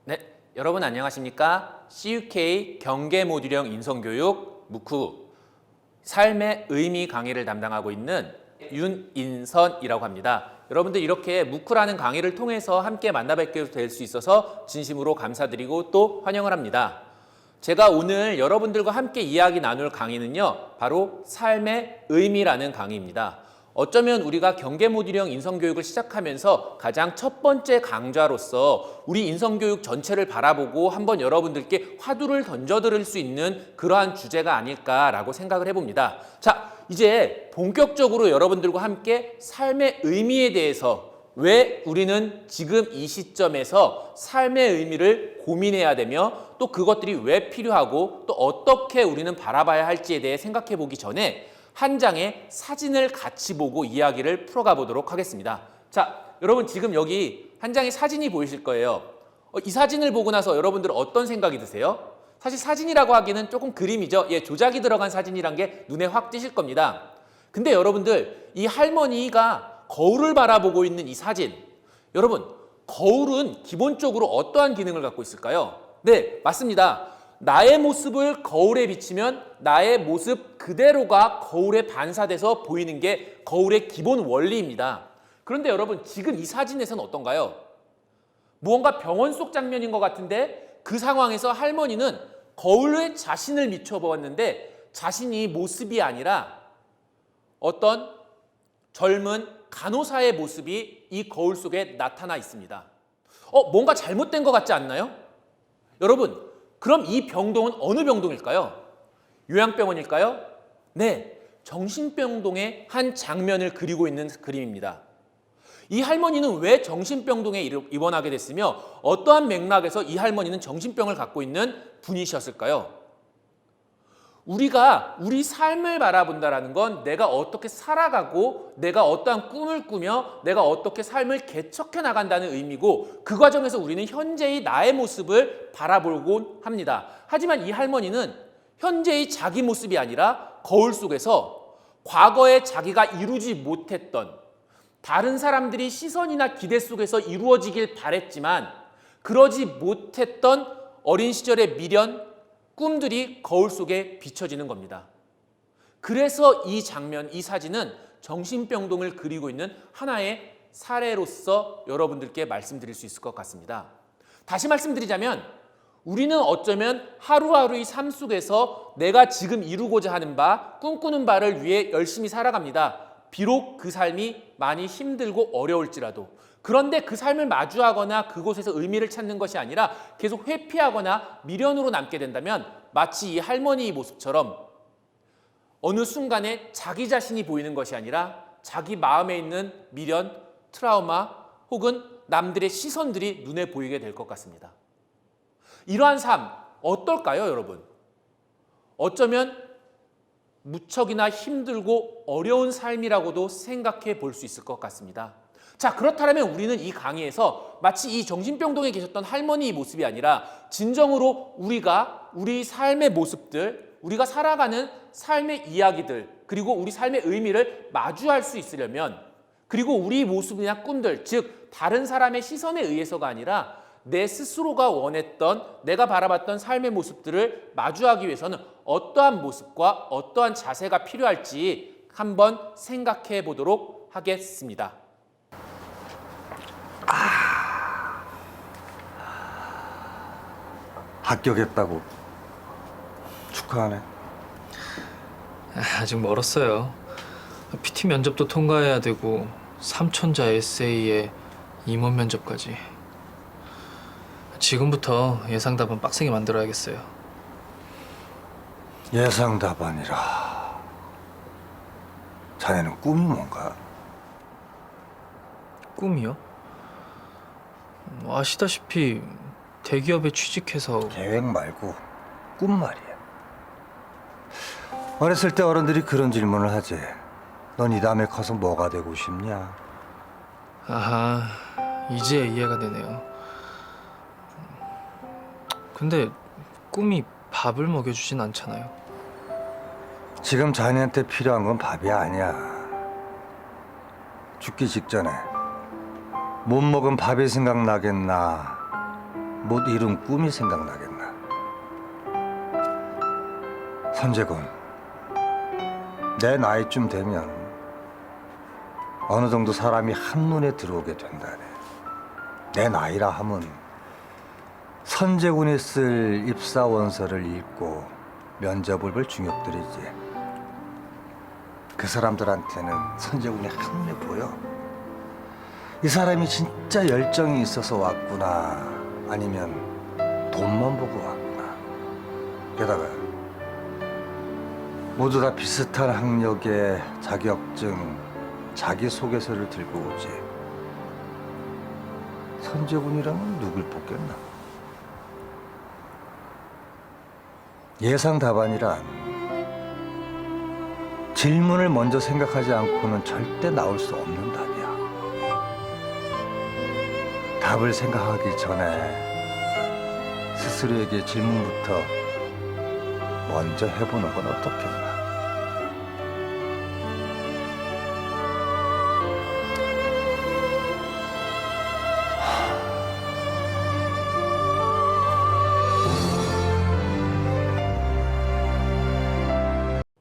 네, 여러분 안녕하십니까? CUK 경계 모듈형 인성교육 무쿠 삶의 의미 강의를 담당하고 있는 윤인선이라고 합니다. 여러분들 이렇게 무쿠라는 강의를 통해서 함께 만나뵙게 될 수 있어서 진심으로 감사드리고 또 환영을 합니다. 제가 오늘 여러분들과 함께 이야기 나눌 강의는요, 바로 삶의 의미라는 강의입니다. 어쩌면 우리가 경계 모듈형 인성교육을 시작하면서 가장 첫 번째 강좌로서 우리 인성교육 전체를 바라보고 한번 여러분들께 화두를 던져드릴 수 있는 그러한 주제가 아닐까라고 생각을 해봅니다. 자, 이제 본격적으로 여러분들과 함께 삶의 의미에 대해서 왜 우리는 지금 이 시점에서 삶의 의미를 고민해야 되며 또 그것들이 왜 필요하고 또 어떻게 우리는 바라봐야 할지에 대해 생각해 보기 전에 한 장의 사진을 같이 보고 이야기를 풀어가 보도록 하겠습니다. 자, 여러분 지금 여기 한 장의 사진이 보이실 거예요. 이 사진을 보고 나서 여러분들 어떤 생각이 드세요? 사실 사진이라고 하기는 조금 그림이죠. 예, 조작이 들어간 사진이란 게 눈에 확 띄실 겁니다. 근데 여러분들 이 할머니가 거울을 바라보고 있는 이 사진, 여러분 거울은 기본적으로 어떠한 기능을 갖고 있을까요? 네, 맞습니다. 나의 모습을 거울에 비치면 나의 모습 그대로가 거울에 반사돼서 보이는 게 거울의 기본 원리입니다. 그런데 여러분 지금 이 사진에서는 어떤가요? 무언가 병원 속 장면인 것 같은데 그 상황에서 할머니는 거울에 자신을 비춰보았는데 자신이 모습이 아니라 어떤 젊은 간호사의 모습이 이 거울 속에 나타나 있습니다. 뭔가 잘못된 것 같지 않나요? 여러분, 그럼 이 병동은 어느 병동일까요? 요양병원일까요? 네, 정신병동의 한 장면을 그리고 있는 그림입니다. 이 할머니는 왜 정신병동에 입원하게 됐으며 어떠한 맥락에서 이 할머니는 정신병을 갖고 있는 분이셨을까요? 우리가 우리 삶을 바라본다는 건 내가 어떻게 살아가고 내가 어떠한 꿈을 꾸며 내가 어떻게 삶을 개척해 나간다는 의미고 그 과정에서 우리는 현재의 나의 모습을 바라보곤 합니다. 하지만 이 할머니는 현재의 자기 모습이 아니라 거울 속에서 과거에 자기가 이루지 못했던 다른 사람들이 시선이나 기대 속에서 이루어지길 바랬지만 그러지 못했던 어린 시절의 미련, 꿈들이 거울 속에 비춰지는 겁니다. 그래서 이 장면, 이 사진은 정신병동을 그리고 있는 하나의 사례로서 여러분들께 말씀드릴 수 있을 것 같습니다. 다시 말씀드리자면 우리는 어쩌면 하루하루의 삶 속에서 내가 지금 이루고자 하는 바, 꿈꾸는 바를 위해 열심히 살아갑니다. 비록 그 삶이 많이 힘들고 어려울지라도 그런데 그 삶을 마주하거나 그곳에서 의미를 찾는 것이 아니라 계속 회피하거나 미련으로 남게 된다면 마치 이 할머니의 모습처럼 어느 순간에 자기 자신이 보이는 것이 아니라 자기 마음에 있는 미련, 트라우마 혹은 남들의 시선들이 눈에 보이게 될 것 같습니다. 이러한 삶 어떨까요, 여러분? 어쩌면 무척이나 힘들고 어려운 삶이라고도 생각해 볼 수 있을 것 같습니다. 자, 그렇다면 우리는 이 강의에서 마치 이 정신병동에 계셨던 할머니의 모습이 아니라 진정으로 우리가 우리 삶의 모습들, 우리가 살아가는 삶의 이야기들, 그리고 우리 삶의 의미를 마주할 수 있으려면 그리고 우리 모습이나 꿈들, 즉 다른 사람의 시선에 의해서가 아니라 내 스스로가 원했던 내가 바라봤던 삶의 모습들을 마주하기 위해서는 어떠한 모습과 어떠한 자세가 필요할지 한번 생각해 보도록 하겠습니다. 합격했다고 축하하네. 아직 멀었어요. PT 면접도 통과해야 되고 3천자 에세이에 임원 면접까지. 지금부터 예상 답안 빡세게 만들어야겠어요. 예상 답안이라. 자네는 꿈이 뭔가? 꿈이요? 아시다시피 대기업에 취직해서 계획 말고 꿈 말이야. 어렸을 때 어른들이 그런 질문을 하지. 넌 이 다음에 커서 뭐가 되고 싶냐? 아하, 이제 이해가 되네요. 근데 꿈이 밥을 먹여주진 않잖아요. 지금 자네한테 필요한 건 밥이 아니야. 죽기 직전에 못 먹은 밥이 생각나겠나, 못 이룬 꿈이 생각나겠나. 선재군, 내 나이쯤 되면 어느 정도 사람이 한눈에 들어오게 된다네. 내 나이라 함은 선재군이 쓸 입사 원서를 읽고 면접을 볼 중역들이지. 그 사람들한테는 선재군이 한눈에 보여. 이 사람이 진짜 열정이 있어서 왔구나, 아니면 돈만 보고 왔구나. 게다가 모두 다 비슷한 학력의 자격증, 자기소개서를 들고 오지. 선재군이라면 누굴 뽑겠나? 예상 답안이란 질문을 먼저 생각하지 않고는 절대 나올 수 없는 답이야. 답을 생각하기 전에 스스로에게 질문부터 먼저 해보는 건 어떻겠나?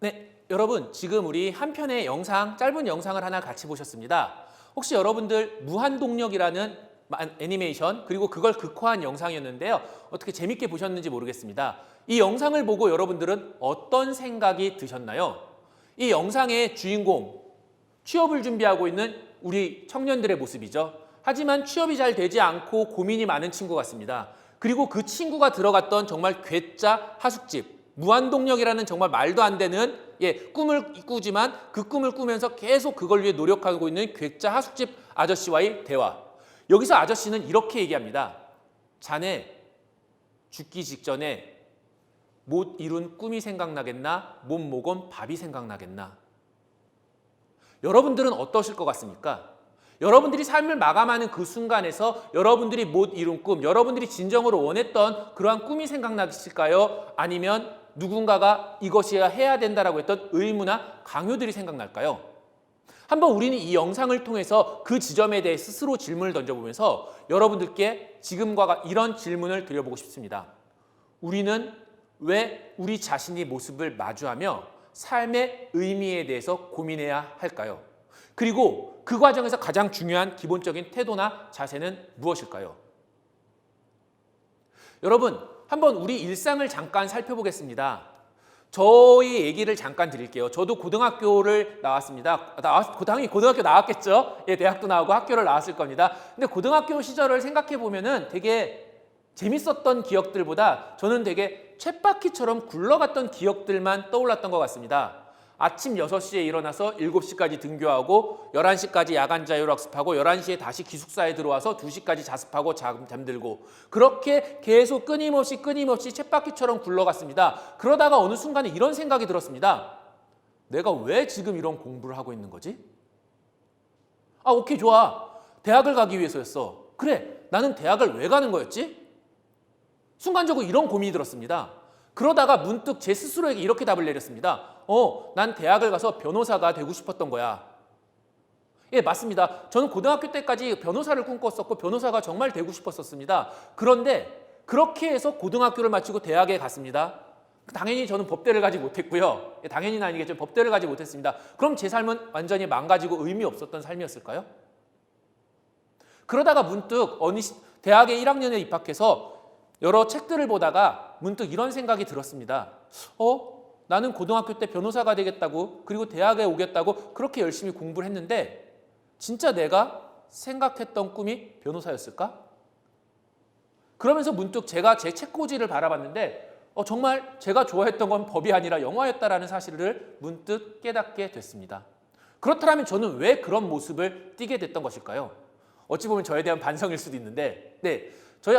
네, 여러분 지금 우리 한 편의 영상, 짧은 영상을 하나 같이 보셨습니다. 혹시 여러분들 무한동력이라는 애니메이션 그리고 그걸 극화한 영상이었는데요. 어떻게 재밌게 보셨는지 모르겠습니다. 이 영상을 보고 여러분들은 어떤 생각이 드셨나요? 이 영상의 주인공, 취업을 준비하고 있는 우리 청년들의 모습이죠. 하지만 취업이 잘 되지 않고 고민이 많은 친구 같습니다. 그리고 그 친구가 들어갔던 정말 괴짜 하숙집, 무한동력이라는 정말 말도 안 되는 꿈을 꾸지만 그 꿈을 꾸면서 계속 그걸 위해 노력하고 있는 괴짜 하숙집 아저씨와의 대화. 여기서 아저씨는 이렇게 얘기합니다. 자네 죽기 직전에 못 이룬 꿈이 생각나겠나? 못 먹은 밥이 생각나겠나? 여러분들은 어떠실 것 같습니까? 여러분들이 삶을 마감하는 그 순간에서 여러분들이 못 이룬 꿈, 여러분들이 진정으로 원했던 그러한 꿈이 생각나실까요? 아니면 누군가가 이것이야 해야 된다라고 했던 의무나 강요들이 생각날까요? 한번 우리는 이 영상을 통해서 그 지점에 대해 스스로 질문을 던져보면서 여러분들께 지금과 이런 질문을 드려보고 싶습니다. 우리는 왜 우리 자신의 모습을 마주하며 삶의 의미에 대해서 고민해야 할까요? 그리고 그 과정에서 가장 중요한 기본적인 태도나 자세는 무엇일까요? 여러분, 한번 우리 일상을 잠깐 살펴보겠습니다. 저의 얘기를 잠깐 드릴게요. 저도 고등학교를 나왔습니다. 당연히 고등학교 나왔겠죠? 예, 대학도 나오고 학교를 나왔을 겁니다. 근데 고등학교 시절을 생각해 보면은 되게 재밌었던 기억들보다 저는 되게 쳇바퀴처럼 굴러갔던 기억들만 떠올랐던 것 같습니다. 아침 6시에 일어나서 7시까지 등교하고 11시까지 야간 자율학습하고 11시에 다시 기숙사에 들어와서 2시까지 자습하고 잠들고 그렇게 계속 끊임없이 쳇바퀴처럼 굴러갔습니다. 그러다가 어느 순간에 이런 생각이 들었습니다. 내가 왜 지금 이런 공부를 하고 있는 거지? 아, 오케이, 좋아. 대학을 가기 위해서였어. 그래, 나는 대학을 왜 가는 거였지? 순간적으로 이런 고민이 들었습니다. 그러다가 문득 제 스스로에게 이렇게 답을 내렸습니다. 난 대학을 가서 변호사가 되고 싶었던 거야. 예, 맞습니다. 저는 고등학교 때까지 변호사를 꿈꿨었고 변호사가 정말 되고 싶었었습니다. 그런데 그렇게 해서 고등학교를 마치고 대학에 갔습니다. 당연히 저는 법대를 가지 못했고요. 당연히는 아니겠죠. 법대를 가지 못했습니다. 그럼 제 삶은 완전히 망가지고 의미 없었던 삶이었을까요? 그러다가 문득 대학에 1학년에 입학해서 여러 책들을 보다가 문득 이런 생각이 들었습니다. 나는 고등학교 때 변호사가 되겠다고 그리고 대학에 오겠다고 그렇게 열심히 공부를 했는데 진짜 내가 생각했던 꿈이 변호사였을까? 그러면서 문득 제가 제 책꽂이를 바라봤는데 정말 제가 좋아했던 건 법이 아니라 영화였다라는 사실을 문득 깨닫게 됐습니다. 그렇다면 저는 왜 그런 모습을 띠게 됐던 것일까요? 어찌 보면 저에 대한 반성일 수도 있는데 저희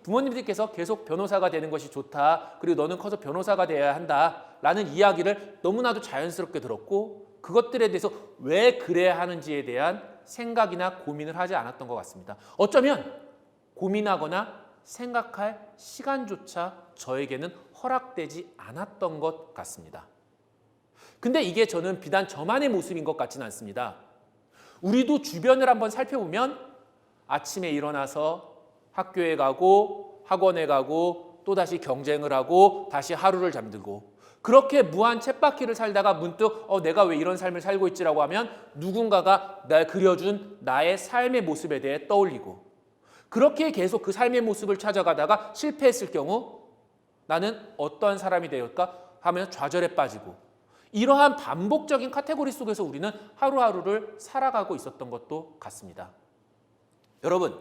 부모님들께서 계속 변호사가 되는 것이 좋다. 그리고 너는 커서 변호사가 되어야 한다라는 이야기를 너무나도 자연스럽게 들었고 그것들에 대해서 왜 그래야 하는지에 대한 생각이나 고민을 하지 않았던 것 같습니다. 어쩌면 고민하거나 생각할 시간조차 저에게는 허락되지 않았던 것 같습니다. 근데 이게 저는 비단 저만의 모습인 것 같지는 않습니다. 우리도 주변을 한번 살펴보면 아침에 일어나서 학교에 가고 학원에 가고 또다시 경쟁을 하고 다시 하루를 잠들고 그렇게 무한 쳇바퀴를 살다가 문득 내가 왜 이런 삶을 살고 있지라고 하면 누군가가 날 그려준 나의 삶의 모습에 대해 떠올리고 그렇게 계속 그 삶의 모습을 찾아가다가 실패했을 경우 나는 어떠한 사람이 되었을까 하면 좌절에 빠지고 이러한 반복적인 카테고리 속에서 우리는 하루하루를 살아가고 있었던 것도 같습니다. 여러분,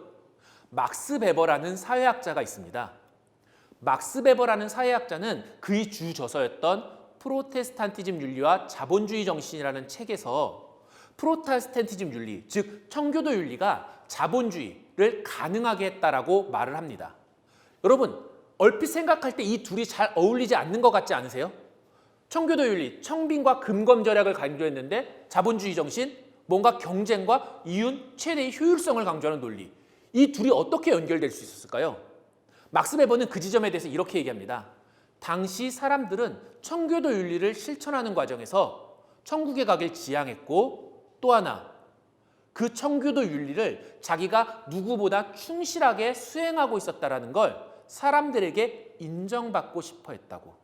막스 베버라는 사회학자가 있습니다. 막스 베버라는 사회학자는 그의 주 저서였던 프로테스탄티즘 윤리와 자본주의 정신이라는 책에서 프로테스탄티즘 윤리, 즉 청교도 윤리가 자본주의를 가능하게 했다라고 말을 합니다. 여러분, 얼핏 생각할 때 이 둘이 잘 어울리지 않는 것 같지 않으세요? 청교도 윤리, 청빈과 금검절약을 강조했는데 자본주의 정신, 뭔가 경쟁과 이윤, 최대의 효율성을 강조하는 논리. 이 둘이 어떻게 연결될 수 있었을까요? 막스 베버는 그 지점에 대해서 이렇게 얘기합니다. 당시 사람들은 청교도 윤리를 실천하는 과정에서 천국에 가길 지향했고 또 하나 그 청교도 윤리를 자기가 누구보다 충실하게 수행하고 있었다는 걸 사람들에게 인정받고 싶어 했다고.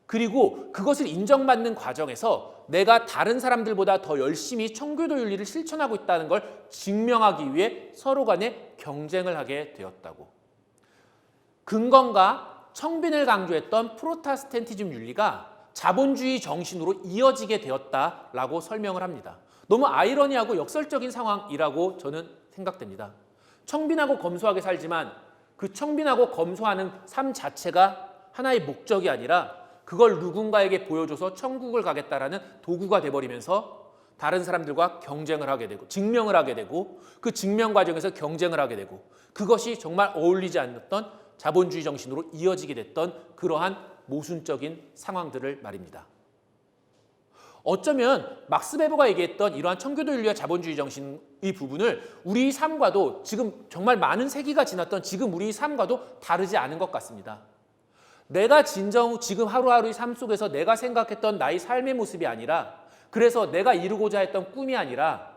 그리고 그것을 인정받는 과정에서 내가 다른 사람들보다 더 열심히 청교도 윤리를 실천하고 있다는 걸 증명하기 위해 서로 간에 경쟁을 하게 되었다고. 근검과 청빈을 강조했던 프로테스탄티즘 윤리가 자본주의 정신으로 이어지게 되었다라고 설명을 합니다. 너무 아이러니하고 역설적인 상황이라고 저는 생각됩니다. 청빈하고 검소하게 살지만 그 청빈하고 검소하는 삶 자체가 하나의 목적이 아니라 그걸 누군가에게 보여줘서 천국을 가겠다라는 도구가 돼버리면서 다른 사람들과 경쟁을 하게 되고 증명을 하게 되고 그 증명 과정에서 경쟁을 하게 되고 그것이 정말 어울리지 않았던 자본주의 정신으로 이어지게 됐던 그러한 모순적인 상황들을 말입니다. 어쩌면 막스 베버가 얘기했던 이러한 청교도 윤리와 자본주의 정신의 부분을 우리 삶과도 지금 정말 많은 세기가 지났던 지금 우리 삶과도 다르지 않은 것 같습니다. 내가 진정 지금 하루하루의 삶 속에서 내가 생각했던 나의 삶의 모습이 아니라 그래서 내가 이루고자 했던 꿈이 아니라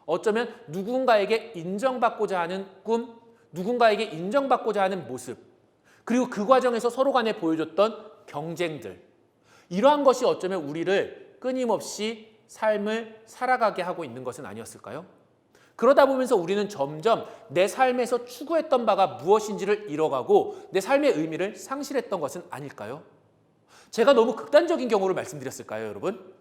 어쩌면 누군가에게 인정받고자 하는 꿈, 누군가에게 인정받고자 하는 모습 그리고 그 과정에서 서로 간에 보여줬던 경쟁들 이러한 것이 어쩌면 우리를 끊임없이 삶을 살아가게 하고 있는 것은 아니었을까요? 그러다 보면서 우리는 점점 내 삶에서 추구했던 바가 무엇인지를 잃어가고 내 삶의 의미를 상실했던 것은 아닐까요? 제가 너무 극단적인 경우를 말씀드렸을까요, 여러분?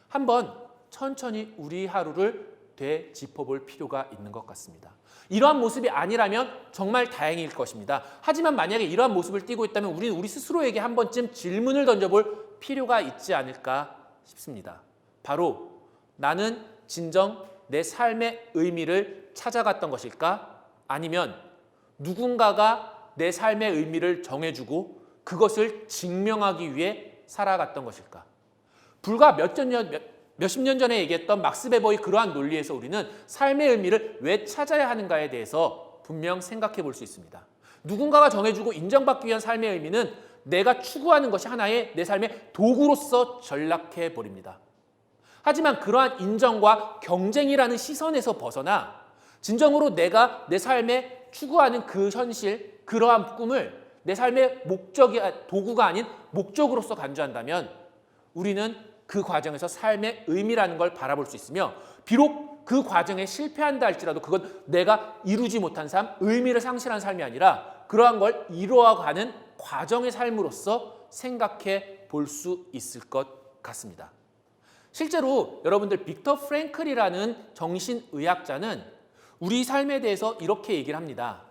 한번 천천히 우리 하루를 되짚어볼 필요가 있는 것 같습니다. 이러한 모습이 아니라면 정말 다행일 것입니다. 하지만 만약에 이러한 모습을 띠고 있다면 우리는 우리 스스로에게 한 번쯤 질문을 던져볼 필요가 있지 않을까 싶습니다. 바로 나는 진정 내 삶의 의미를 찾아갔던 것일까? 아니면 누군가가 내 삶의 의미를 정해주고 그것을 증명하기 위해 살아갔던 것일까? 불과 몇십 년 전에 얘기했던 막스 베버의 그러한 논리에서 우리는 삶의 의미를 왜 찾아야 하는가에 대해서 분명 생각해 볼 수 있습니다. 누군가가 정해주고 인정받기 위한 삶의 의미는 내가 추구하는 것이 하나의 내 삶의 도구로서 전락해 버립니다. 하지만 그러한 인정과 경쟁이라는 시선에서 벗어나 진정으로 내가 내 삶에 추구하는 그 현실, 그러한 꿈을 내 삶의 도구가 아닌 목적으로서 간주한다면 우리는 그 과정에서 삶의 의미라는 걸 바라볼 수 있으며 비록 그 과정에 실패한다 할지라도 그건 내가 이루지 못한 삶, 의미를 상실한 삶이 아니라 그러한 걸 이루어가는 과정의 삶으로서 생각해 볼 수 있을 것 같습니다. 실제로 여러분들 빅터 프랭클이라는 정신의학자는 우리 삶에 대해서 이렇게 얘기를 합니다.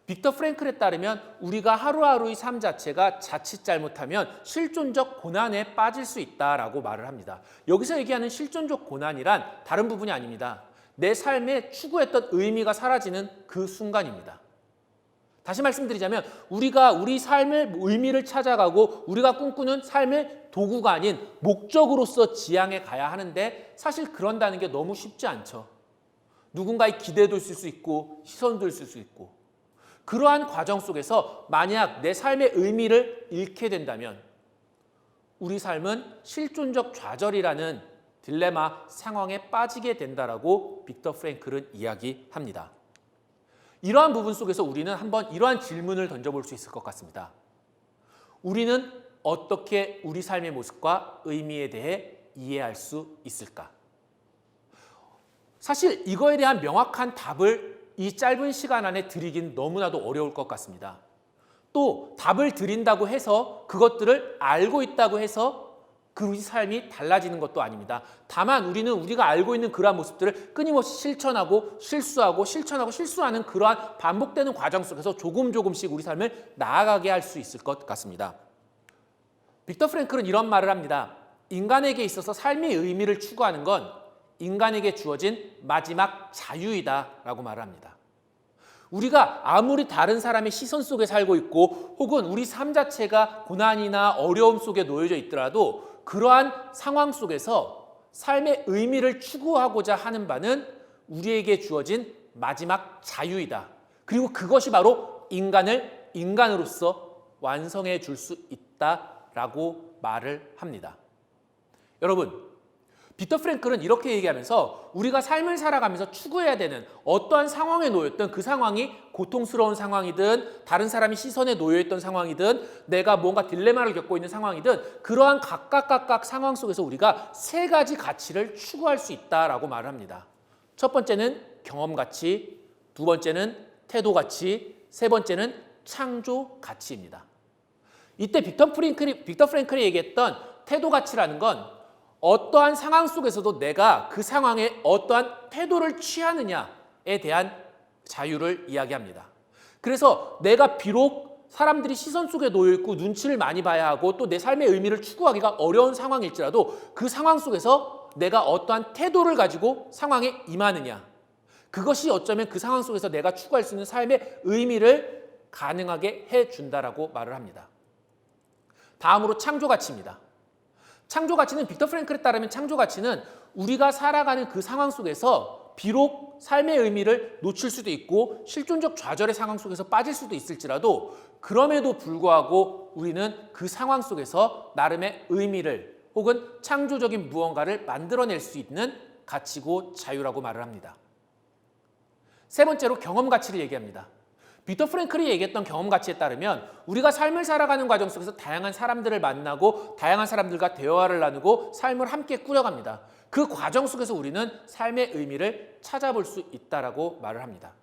빅터 프랭클에 따르면 우리가 하루하루의 삶 자체가 자칫 잘못하면 실존적 고난에 빠질 수 있다라고 말을 합니다. 여기서 얘기하는 실존적 고난이란 다른 부분이 아닙니다. 내 삶에 추구했던 의미가 사라지는 그 순간입니다. 다시 말씀드리자면 우리가 우리 삶의 의미를 찾아가고 우리가 꿈꾸는 삶의 도구가 아닌 목적으로서 지향해 가야 하는데 사실 그런다는 게 너무 쉽지 않죠. 누군가의 기대도 있을 수 있고 시선도 있을 수 있고 그러한 과정 속에서 만약 내 삶의 의미를 잃게 된다면 우리 삶은 실존적 좌절이라는 딜레마 상황에 빠지게 된다라고 빅터 프랭클은 이야기합니다. 이러한 부분 속에서 우리는 한번 이러한 질문을 던져볼 수 있을 것 같습니다. 우리는 어떻게 우리 삶의 모습과 의미에 대해 이해할 수 있을까? 사실 이거에 대한 명확한 답을 이 짧은 시간 안에 드리긴 너무나도 어려울 것 같습니다. 또 답을 드린다고 해서 그것들을 알고 있다고 해서 그 우리 삶이 달라지는 것도 아닙니다. 다만 우리는 우리가 알고 있는 그러한 모습들을 끊임없이 실천하고 실수하고 실천하고 실수하는 그러한 반복되는 과정 속에서 조금씩 우리 삶을 나아가게 할 수 있을 것 같습니다. 빅터 프랭클은 이런 말을 합니다. 인간에게 있어서 삶의 의미를 추구하는 건 인간에게 주어진 마지막 자유이다라고 말을 합니다. 우리가 아무리 다른 사람의 시선 속에 살고 있고 혹은 우리 삶 자체가 고난이나 어려움 속에 놓여져 있더라도 그러한 상황 속에서 삶의 의미를 추구하고자 하는 바는 우리에게 주어진 마지막 자유이다. 그리고 그것이 바로 인간을 인간으로서 완성해 줄 수 있다라고 말을 합니다. 여러분, 빅터 프랭클은 이렇게 얘기하면서 우리가 삶을 살아가면서 추구해야 되는 어떠한 상황에 놓였든 그 상황이 고통스러운 상황이든 다른 사람이 시선에 놓여있던 상황이든 내가 뭔가 딜레마를 겪고 있는 상황이든 그러한 각각 상황 속에서 우리가 세 가지 가치를 추구할 수 있다라고 말을 합니다. 첫 번째는 경험 가치, 두 번째는 태도 가치, 세 번째는 창조 가치입니다. 이때 빅터 프랭클이 얘기했던 태도 가치라는 건 어떠한 상황 속에서도 내가 그 상황에 어떠한 태도를 취하느냐에 대한 자유를 이야기합니다. 그래서 내가 비록 사람들이 시선 속에 놓여있고 눈치를 많이 봐야 하고 또 내 삶의 의미를 추구하기가 어려운 상황일지라도 그 상황 속에서 내가 어떠한 태도를 가지고 상황에 임하느냐, 그것이 어쩌면 그 상황 속에서 내가 추구할 수 있는 삶의 의미를 가능하게 해준다라고 말을 합니다. 다음으로 창조 가치입니다. 창조 가치는 빅터 프랭클에 따르면 창조 가치는 우리가 살아가는 그 상황 속에서 비록 삶의 의미를 놓칠 수도 있고 실존적 좌절의 상황 속에서 빠질 수도 있을지라도 그럼에도 불구하고 우리는 그 상황 속에서 나름의 의미를 혹은 창조적인 무언가를 만들어낼 수 있는 가치고 자유라고 말을 합니다. 세 번째로 경험 가치를 얘기합니다. 빅터 프랭클이 얘기했던 경험 가치에 따르면 우리가 삶을 살아가는 과정 속에서 다양한 사람들을 만나고 다양한 사람들과 대화를 나누고 삶을 함께 꾸려갑니다. 그 과정 속에서 우리는 삶의 의미를 찾아볼 수 있다라고 말을 합니다.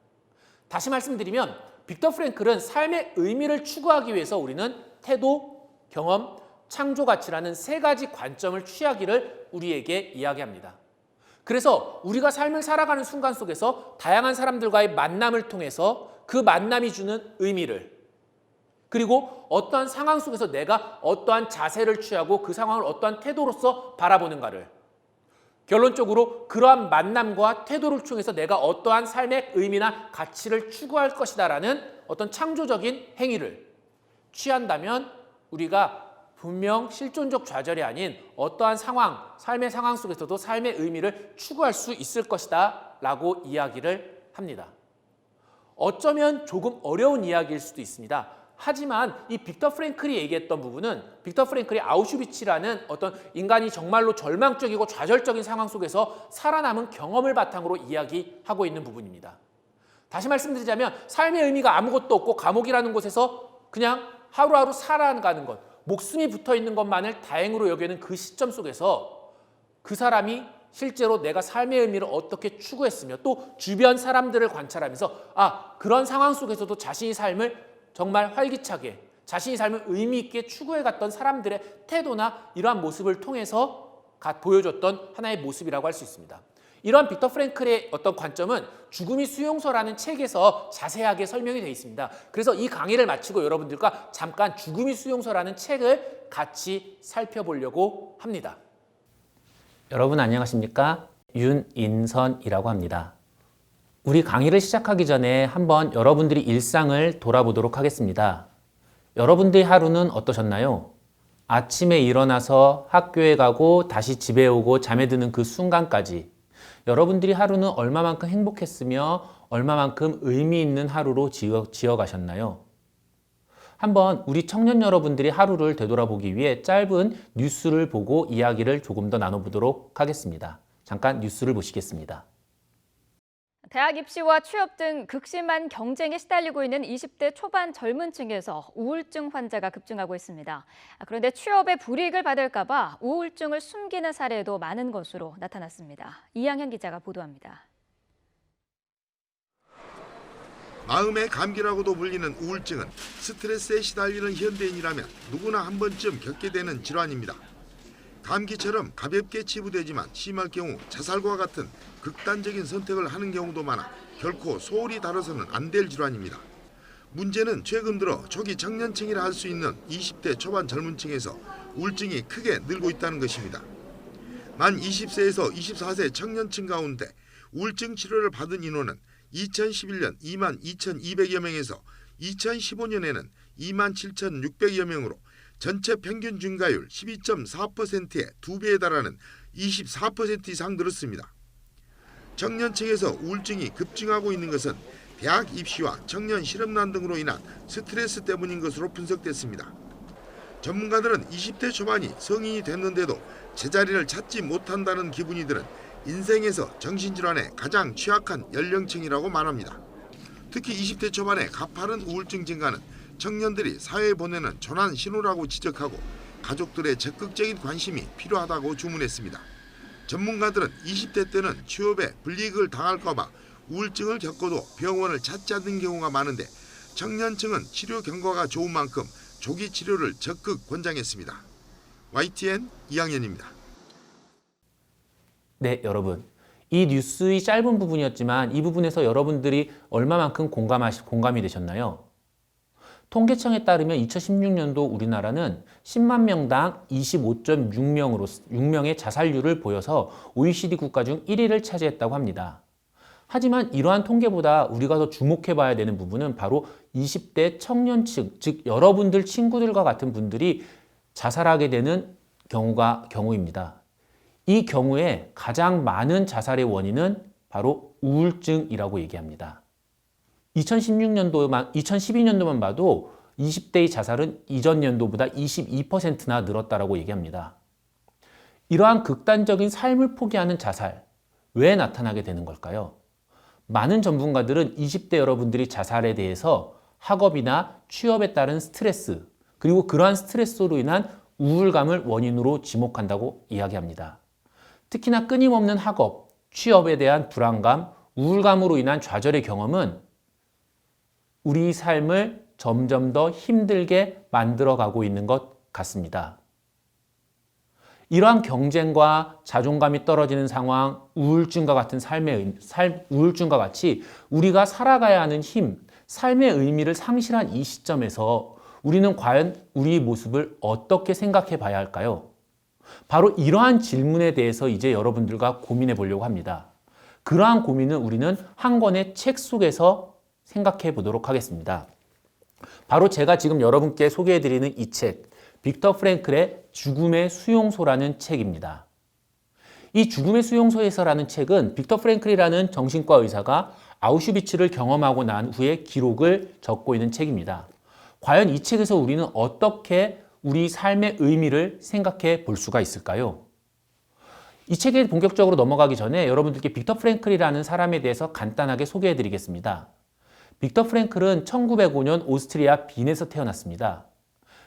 다시 말씀드리면 빅터 프랭클은 삶의 의미를 추구하기 위해서 우리는 태도, 경험, 창조 가치라는 세 가지 관점을 취하기를 우리에게 이야기합니다. 그래서 우리가 삶을 살아가는 순간 속에서 다양한 사람들과의 만남을 통해서 그 만남이 주는 의미를, 그리고 어떠한 상황 속에서 내가 어떠한 자세를 취하고 그 상황을 어떠한 태도로서 바라보는가를, 결론적으로 그러한 만남과 태도를 통해서 내가 어떠한 삶의 의미나 가치를 추구할 것이다라는 어떤 창조적인 행위를 취한다면 우리가 분명 실존적 좌절이 아닌 어떠한 상황, 삶의 상황 속에서도 삶의 의미를 추구할 수 있을 것이다 라고 이야기를 합니다. 어쩌면 조금 어려운 이야기일 수도 있습니다. 하지만 이 빅터 프랭클이 얘기했던 부분은 빅터 프랭클이 아우슈비츠라는 어떤 인간이 정말로 절망적이고 좌절적인 상황 속에서 살아남은 경험을 바탕으로 이야기하고 있는 부분입니다. 다시 말씀드리자면 삶의 의미가 아무것도 없고 감옥이라는 곳에서 그냥 하루하루 살아가는 것, 목숨이 붙어있는 것만을 다행으로 여기는 그 시점 속에서 그 사람이 실제로 내가 삶의 의미를 어떻게 추구했으며 또 주변 사람들을 관찰하면서 그런 상황 속에서도 자신의 삶을 정말 활기차게 자신의 삶을 의미 있게 추구해갔던 사람들의 태도나 이러한 모습을 통해서 보여줬던 하나의 모습이라고 할 수 있습니다. 이러한 빅터 프랭클의 어떤 관점은 죽음이 수용소라는 책에서 자세하게 설명이 되어 있습니다. 그래서 이 강의를 마치고 여러분들과 잠깐 죽음이 수용소라는 책을 같이 살펴보려고 합니다. 여러분 안녕하십니까? 윤인선이라고 합니다. 우리 강의를 시작하기 전에 한번 여러분들이 일상을 돌아보도록 하겠습니다. 여러분들의 하루는 어떠셨나요? 아침에 일어나서 학교에 가고 다시 집에 오고 잠에 드는 그 순간까지 여러분들이 하루는 얼마만큼 행복했으며 얼마만큼 의미 있는 하루로 지어가셨나요? 한번 우리 청년 여러분들이 하루를 되돌아보기 위해 짧은 뉴스를 보고 이야기를 조금 더 나눠보도록 하겠습니다. 잠깐 뉴스를 보시겠습니다. 대학 입시와 취업 등 극심한 경쟁에 시달리고 있는 20대 초반 젊은 층에서 우울증 환자가 급증하고 있습니다. 그런데 취업에 불이익을 받을까 봐 우울증을 숨기는 사례도 많은 것으로 나타났습니다. 이양현 기자가 보도합니다. 마음의 감기라고도 불리는 우울증은 스트레스에 시달리는 현대인이라면 누구나 한 번쯤 겪게 되는 질환입니다. 감기처럼 가볍게 치부되지만 심할 경우 자살과 같은 극단적인 선택을 하는 경우도 많아 결코 소홀히 다뤄서는 안 될 질환입니다. 문제는 최근 들어 초기 청년층이라 할 수 있는 20대 초반 젊은 층에서 우울증이 크게 늘고 있다는 것입니다. 만 20세에서 24세 청년층 가운데 우울증 치료를 받은 인원은 2011년 2만 2,200여 명에서 2015년에는 2만 7,600여 명으로 전체 평균 증가율 12.4%의 2배에 달하는 24% 이상 늘었습니다. 청년층에서 우울증이 급증하고 있는 것은 대학 입시와 청년 실업난 등으로 인한 스트레스 때문인 것으로 분석됐습니다. 전문가들은 20대 초반이 성인이 됐는데도 제자리를 찾지 못한다는 기분이 드는 인생에서 정신질환에 가장 취약한 연령층이라고 말합니다. 특히 20대 초반의 가파른 우울증 증가는 청년들이 사회에 보내는 전환 신호라고 지적하고 가족들의 적극적인 관심이 필요하다고 주문했습니다. 전문가들은 20대 때는 취업에 불이익을 당할까 봐 우울증을 겪어도 병원을 찾지 않는 경우가 많은데 청년층은 치료 경과가 좋은 만큼 조기 치료를 적극 권장했습니다. YTN 이양현입니다. 네, 여러분. 이 뉴스의 짧은 부분이었지만 이 부분에서 여러분들이 얼마만큼 공감이 되셨나요? 통계청에 따르면 2016년도 우리나라는 10만 명당 25.6명의 자살률을 보여서 OECD 국가 중 1위를 차지했다고 합니다. 하지만 이러한 통계보다 우리가 더 주목해 봐야 되는 부분은 바로 20대 청년층, 즉 여러분들 친구들과 같은 분들이 자살하게 되는 경우입니다. 이 경우에 가장 많은 자살의 원인은 바로 우울증이라고 얘기합니다. 2012년도만 봐도 20대의 자살은 이전 연도보다 22%나 늘었다고 얘기합니다. 이러한 극단적인 삶을 포기하는 자살, 왜 나타나게 되는 걸까요? 많은 전문가들은 20대 여러분들이 자살에 대해서 학업이나 취업에 따른 스트레스, 그리고 그러한 스트레스로 인한 우울감을 원인으로 지목한다고 이야기합니다. 특히나 끊임없는 학업, 취업에 대한 불안감, 우울감으로 인한 좌절의 경험은 우리 삶을 점점 더 힘들게 만들어가고 있는 것 같습니다. 이러한 경쟁과 자존감이 떨어지는 상황, 우울증과 같이 우리가 살아가야 하는 힘, 삶의 의미를 상실한 이 시점에서 우리는 과연 우리의 모습을 어떻게 생각해 봐야 할까요? 바로 이러한 질문에 대해서 이제 여러분들과 고민해 보려고 합니다. 그러한 고민은 우리는 한 권의 책 속에서 생각해 보도록 하겠습니다. 바로 제가 지금 여러분께 소개해 드리는 이 책, 빅터 프랭클의 죽음의 수용소라는 책입니다. 이 죽음의 수용소에서라는 책은 빅터 프랭클이라는 정신과 의사가 아우슈비츠를 경험하고 난 후에 기록을 적고 있는 책입니다. 과연 이 책에서 우리는 어떻게 우리 삶의 의미를 생각해 볼 수가 있을까요? 이 책에 본격적으로 넘어가기 전에 여러분들께 빅터 프랭클이라는 사람에 대해서 간단하게 소개해 드리겠습니다. 빅터 프랭클은 1905년 오스트리아 빈에서 태어났습니다.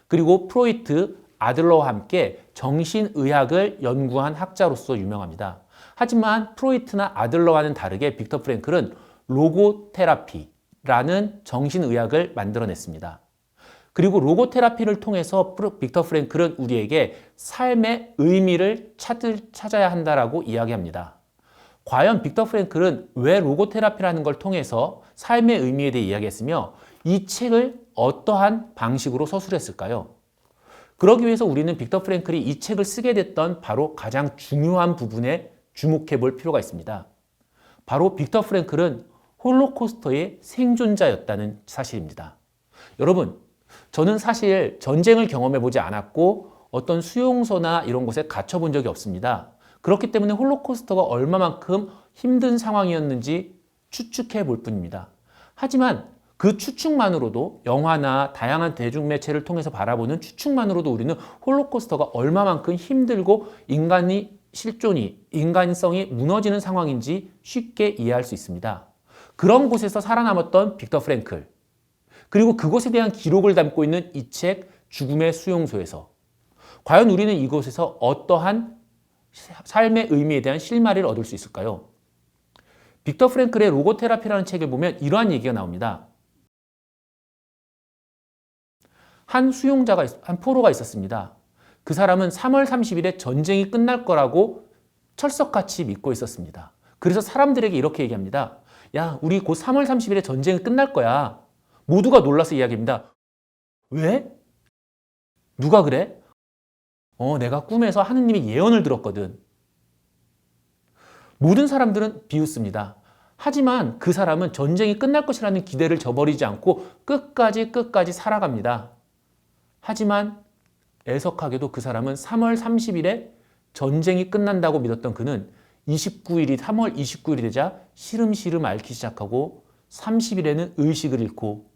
그리고 프로이트, 아들러와 함께 정신의학을 연구한 학자로서 유명합니다. 하지만 프로이트나 아들러와는 다르게 빅터 프랭클은 로고테라피라는 정신의학을 만들어냈습니다. 그리고 로고테라피를 통해서 빅터 프랭클은 우리에게 삶의 의미를 찾아야 한다라고 이야기합니다. 과연 빅터 프랭클은 왜 로고테라피라는 걸 통해서 삶의 의미에 대해 이야기했으며 이 책을 어떠한 방식으로 서술했을까요? 그러기 위해서 우리는 빅터 프랭클이 이 책을 쓰게 됐던 바로 가장 중요한 부분에 주목해 볼 필요가 있습니다. 바로 빅터 프랭클은 홀로코스터의 생존자였다는 사실입니다. 여러분, 저는 사실 전쟁을 경험해보지 않았고 어떤 수용소나 이런 곳에 갇혀본 적이 없습니다. 그렇기 때문에 홀로코스터가 얼마만큼 힘든 상황이었는지 추측해 볼 뿐입니다. 하지만 그 추측만으로도 영화나 다양한 대중매체를 통해서 바라보는 추측만으로도 우리는 홀로코스터가 얼마만큼 힘들고 인간이 실존이, 인간성이 무너지는 상황인지 쉽게 이해할 수 있습니다. 그런 곳에서 살아남았던 빅터 프랭클, 그리고 그곳에 대한 기록을 담고 있는 이 책 죽음의 수용소에서 과연 우리는 이곳에서 어떠한 삶의 의미에 대한 실마리를 얻을 수 있을까요? 빅터 프랭클의 로고테라피라는 책을 보면 이러한 얘기가 나옵니다. 한 포로가 있었습니다. 그 사람은 3월 30일에 전쟁이 끝날 거라고 철석같이 믿고 있었습니다. 그래서 사람들에게 이렇게 얘기합니다. 야, 우리 곧 3월 30일에 전쟁이 끝날 거야. 모두가 놀라서 이야기합니다. 왜? 누가 그래? 내가 꿈에서 하느님의 예언을 들었거든. 모든 사람들은 비웃습니다. 하지만 그 사람은 전쟁이 끝날 것이라는 기대를 저버리지 않고 끝까지 살아갑니다. 하지만 애석하게도 그 사람은 3월 30일에 전쟁이 끝난다고 믿었던 그는 3월 29일이 되자 시름시름 앓기 시작하고 30일에는 의식을 잃고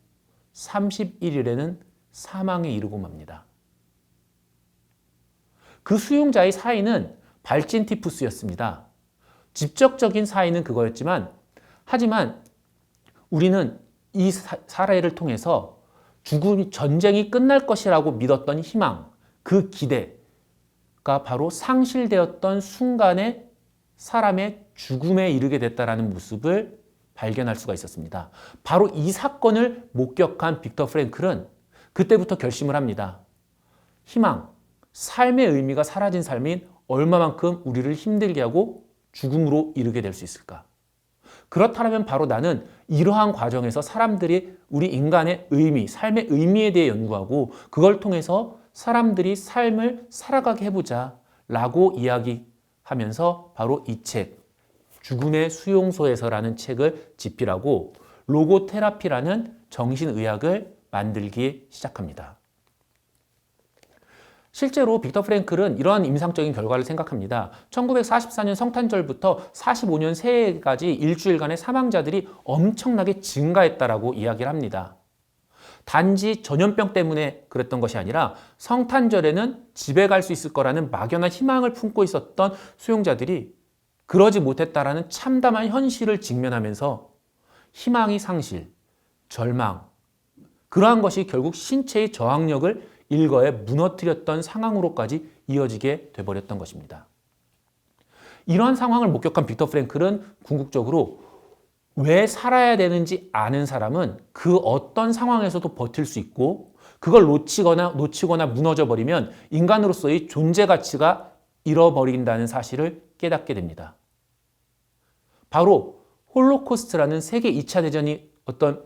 31일에는 사망에 이르고 맙니다. 그 수용자의 사인은 발진티푸스였습니다. 직접적인 사인은 그거였지만 하지만 우리는 이 사례를 통해서 전쟁이 끝날 것이라고 믿었던 희망, 그 기대가 바로 상실되었던 순간에 사람의 죽음에 이르게 됐다는 모습을 발견할 수가 있었습니다. 바로 이 사건을 목격한 빅터 프랭클은 그때부터 결심을 합니다. 희망, 삶의 의미가 사라진 삶인 얼마만큼 우리를 힘들게 하고 죽음으로 이르게 될 수 있을까? 그렇다면 바로 나는 이러한 과정에서 사람들이 우리 인간의 의미, 삶의 의미에 대해 연구하고 그걸 통해서 사람들이 삶을 살아가게 해보자 라고 이야기하면서 바로 이 책, 죽음의 수용소에서라는 책을 집필하고 로고테라피라는 정신의학을 만들기 시작합니다. 실제로 빅터 프랭클은 이러한 임상적인 결과를 생각합니다. 1944년 성탄절부터 45년 새해까지 일주일간의 사망자들이 엄청나게 증가했다라고 이야기를 합니다. 단지 전염병 때문에 그랬던 것이 아니라 성탄절에는 집에 갈 수 있을 거라는 막연한 희망을 품고 있었던 수용자들이 그러지 못했다라는 참담한 현실을 직면하면서 희망이 상실, 절망, 그러한 것이 결국 신체의 저항력을 일거에 무너뜨렸던 상황으로까지 이어지게 돼버렸던 것입니다. 이러한 상황을 목격한 빅터 프랭클은 궁극적으로 왜 살아야 되는지 아는 사람은 그 어떤 상황에서도 버틸 수 있고 그걸 놓치거나 무너져 버리면 인간으로서의 존재 가치가 잃어버린다는 사실을 깨닫게 됩니다. 바로 홀로코스트라는 세계 2차 대전이 어떤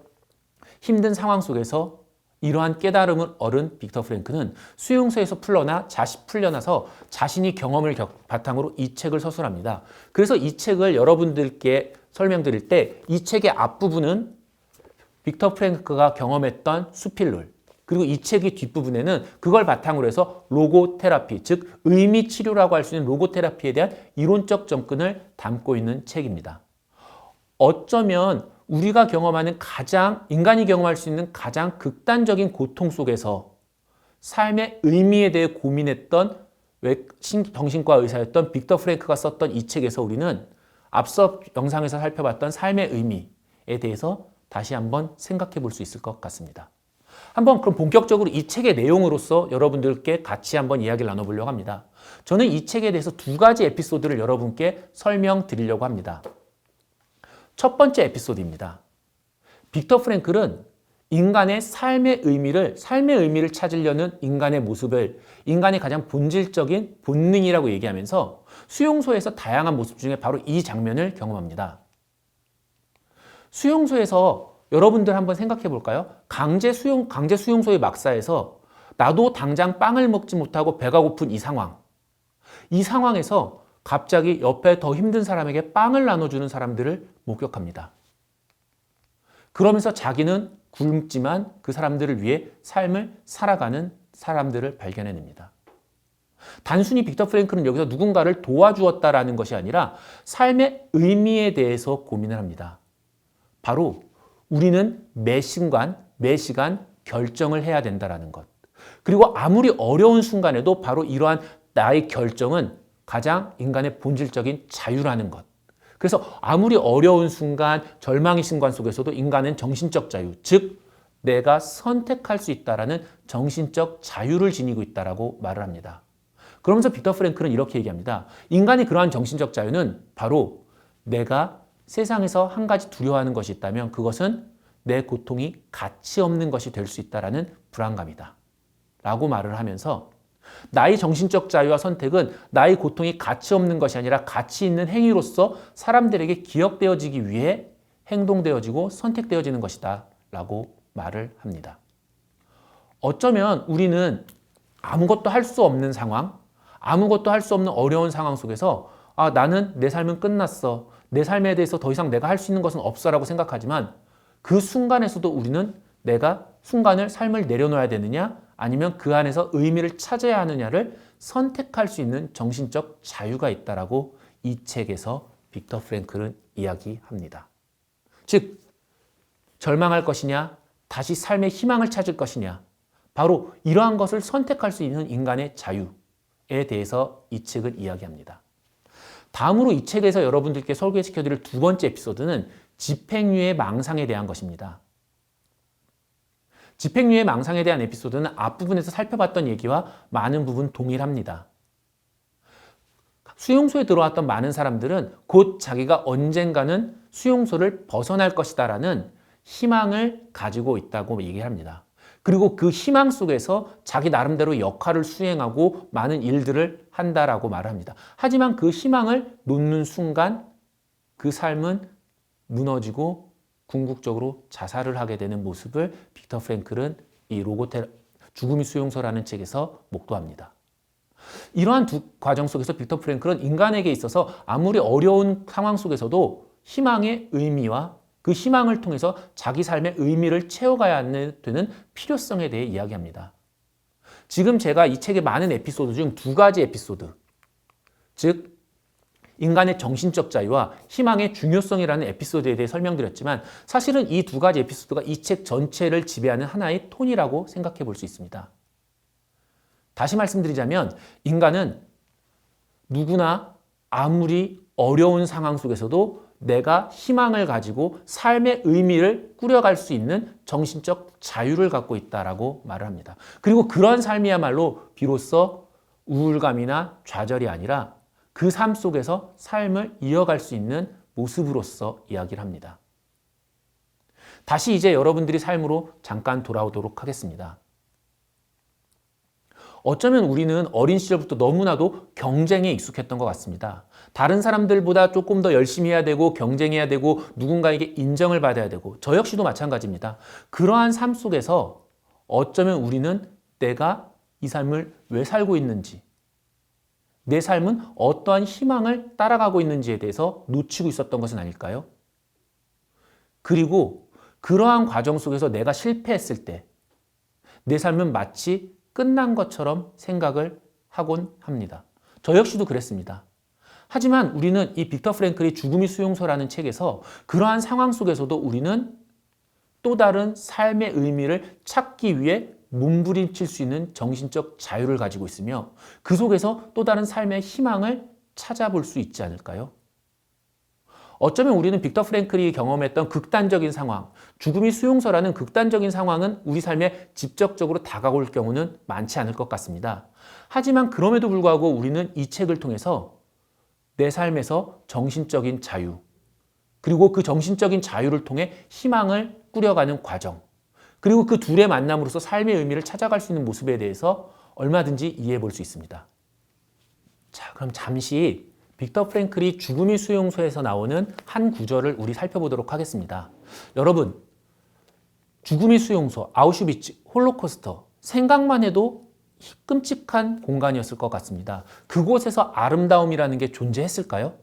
힘든 상황 속에서 이러한 깨달음을 얻은 빅터 프랭클은 수용소에서 풀려나서 자신이 경험을 바탕으로 이 책을 서술합니다. 그래서 이 책을 여러분들께 설명드릴 때 이 책의 앞부분은 빅터 프랭클가 경험했던 수필룰, 그리고 이 책의 뒷부분에는 그걸 바탕으로 해서 로고테라피, 즉 의미 치료라고 할 수 있는 로고테라피에 대한 이론적 접근을 담고 있는 책입니다. 어쩌면 우리가 경험하는 인간이 경험할 수 있는 가장 극단적인 고통 속에서 삶의 의미에 대해 고민했던 정신과 의사였던 빅터 프랭클가 썼던 이 책에서 우리는 앞서 영상에서 살펴봤던 삶의 의미에 대해서 다시 한번 생각해 볼 수 있을 것 같습니다. 한번 그럼 본격적으로 이 책의 내용으로서 여러분들께 같이 한번 이야기를 나눠보려고 합니다. 저는 이 책에 대해서 2가지 에피소드를 여러분께 설명드리려고 합니다. 첫 번째 에피소드입니다. 빅터 프랭클은 인간의 삶의 의미를 찾으려는 인간의 모습을 인간의 가장 본질적인 본능이라고 얘기하면서 수용소에서 다양한 모습 중에 바로 이 장면을 경험합니다. 수용소에서 여러분들 한번 생각해 볼까요? 강제 수용소의 막사에서 나도 당장 빵을 먹지 못하고 배가 고픈 이 상황에서 갑자기 옆에 더 힘든 사람에게 빵을 나눠주는 사람들을 목격합니다. 그러면서 자기는 굶지만 그 사람들을 위해 삶을 살아가는 사람들을 발견해냅니다. 단순히 빅터 프랭클은 여기서 누군가를 도와주었다라는 것이 아니라 삶의 의미에 대해서 고민을 합니다. 바로 우리는 매 순간, 매 시간 결정을 해야 된다는 것. 그리고 아무리 어려운 순간에도 바로 이러한 나의 결정은 가장 인간의 본질적인 자유라는 것. 그래서 아무리 어려운 순간, 절망의 순간 속에서도 인간은 정신적 자유, 즉 내가 선택할 수 있다라는 정신적 자유를 지니고 있다라고 말을 합니다. 그러면서 빅터 프랭클은 이렇게 얘기합니다. 인간의 그러한 정신적 자유는 바로 내가 세상에서 한 가지 두려워하는 것이 있다면 그것은 내 고통이 가치 없는 것이 될 수 있다라는 불안감이다. 라고 말을 하면서 나의 정신적 자유와 선택은 나의 고통이 가치 없는 것이 아니라 가치 있는 행위로서 사람들에게 기억되어지기 위해 행동되어지고 선택되어지는 것이다. 라고 말을 합니다. 어쩌면 우리는 아무것도 할 수 없는 상황, 아무것도 할 수 없는 어려운 상황 속에서 나는 내 삶은 끝났어. 내 삶에 대해서 더 이상 내가 할 수 있는 것은 없어 라고 생각하지만 그 순간에서도 우리는 내가 순간을 삶을 내려놓아야 되느냐 아니면 그 안에서 의미를 찾아야 하느냐를 선택할 수 있는 정신적 자유가 있다라고 이 책에서 빅터 프랭클은 이야기합니다. 즉 절망할 것이냐 다시 삶의 희망을 찾을 것이냐 바로 이러한 것을 선택할 수 있는 인간의 자유에 대해서 이 책은 이야기합니다. 다음으로 이 책에서 여러분들께 소개시켜드릴 두 번째 에피소드는 집행유예 망상에 대한 것입니다. 집행유예 망상에 대한 에피소드는 앞부분에서 살펴봤던 얘기와 많은 부분 동일합니다. 수용소에 들어왔던 많은 사람들은 곧 자기가 언젠가는 수용소를 벗어날 것이다라는 희망을 가지고 있다고 얘기합니다. 그리고 그 희망 속에서 자기 나름대로 역할을 수행하고 많은 일들을 한다라고 말합니다. 하지만 그 희망을 놓는 순간 그 삶은 무너지고 궁극적으로 자살을 하게 되는 모습을 빅터 프랭클은 이 죽음의 수용소라는 책에서 목도합니다. 이러한 두 과정 속에서 빅터 프랭클은 인간에게 있어서 아무리 어려운 상황 속에서도 희망의 의미와 그 희망을 통해서 자기 삶의 의미를 채워가야 되는 필요성에 대해 이야기합니다. 지금 제가 이 책의 많은 에피소드 중 두 가지 에피소드, 즉 인간의 정신적 자유와 희망의 중요성이라는 에피소드에 대해 설명드렸지만 사실은 이 두 가지 에피소드가 이 책 전체를 지배하는 하나의 톤이라고 생각해 볼 수 있습니다. 다시 말씀드리자면 인간은 누구나 아무리 어려운 상황 속에서도 내가 희망을 가지고 삶의 의미를 꾸려갈 수 있는 정신적 자유를 갖고 있다라고 말을 합니다. 그리고 그런 삶이야말로 비로소 우울감이나 좌절이 아니라 그 삶 속에서 삶을 이어갈 수 있는 모습으로서 이야기를 합니다. 다시 이제 여러분들이 삶으로 잠깐 돌아오도록 하겠습니다. 어쩌면 우리는 어린 시절부터 너무나도 경쟁에 익숙했던 것 같습니다. 다른 사람들보다 조금 더 열심히 해야 되고 경쟁해야 되고 누군가에게 인정을 받아야 되고 저 역시도 마찬가지입니다. 그러한 삶 속에서 어쩌면 우리는 내가 이 삶을 왜 살고 있는지 내 삶은 어떠한 희망을 따라가고 있는지에 대해서 놓치고 있었던 것은 아닐까요? 그리고 그러한 과정 속에서 내가 실패했을 때 내 삶은 마치 끝난 것처럼 생각을 하곤 합니다. 저 역시도 그랬습니다. 하지만 우리는 이 빅터 프랭클의 죽음의 수용소라는 책에서 그러한 상황 속에서도 우리는 또 다른 삶의 의미를 찾기 위해 몸부림칠 수 있는 정신적 자유를 가지고 있으며 그 속에서 또 다른 삶의 희망을 찾아볼 수 있지 않을까요? 어쩌면 우리는 빅터 프랭클이 경험했던 극단적인 상황, 죽음의 수용소라는 극단적인 상황은 우리 삶에 직접적으로 다가올 경우는 많지 않을 것 같습니다. 하지만 그럼에도 불구하고 우리는 이 책을 통해서 내 삶에서 정신적인 자유, 그리고 그 정신적인 자유를 통해 희망을 꾸려가는 과정, 그리고 그 둘의 만남으로서 삶의 의미를 찾아갈 수 있는 모습에 대해서 얼마든지 이해해 볼 수 있습니다. 자, 그럼 잠시 빅터 프랭클이 죽음의 수용소에서 나오는 한 구절을 우리 살펴보도록 하겠습니다. 여러분, 죽음의 수용소, 아우슈비츠, 홀로코스터 생각만 해도 끔찍한 공간이었을 것 같습니다. 그곳에서 아름다움이라는 게 존재했을까요?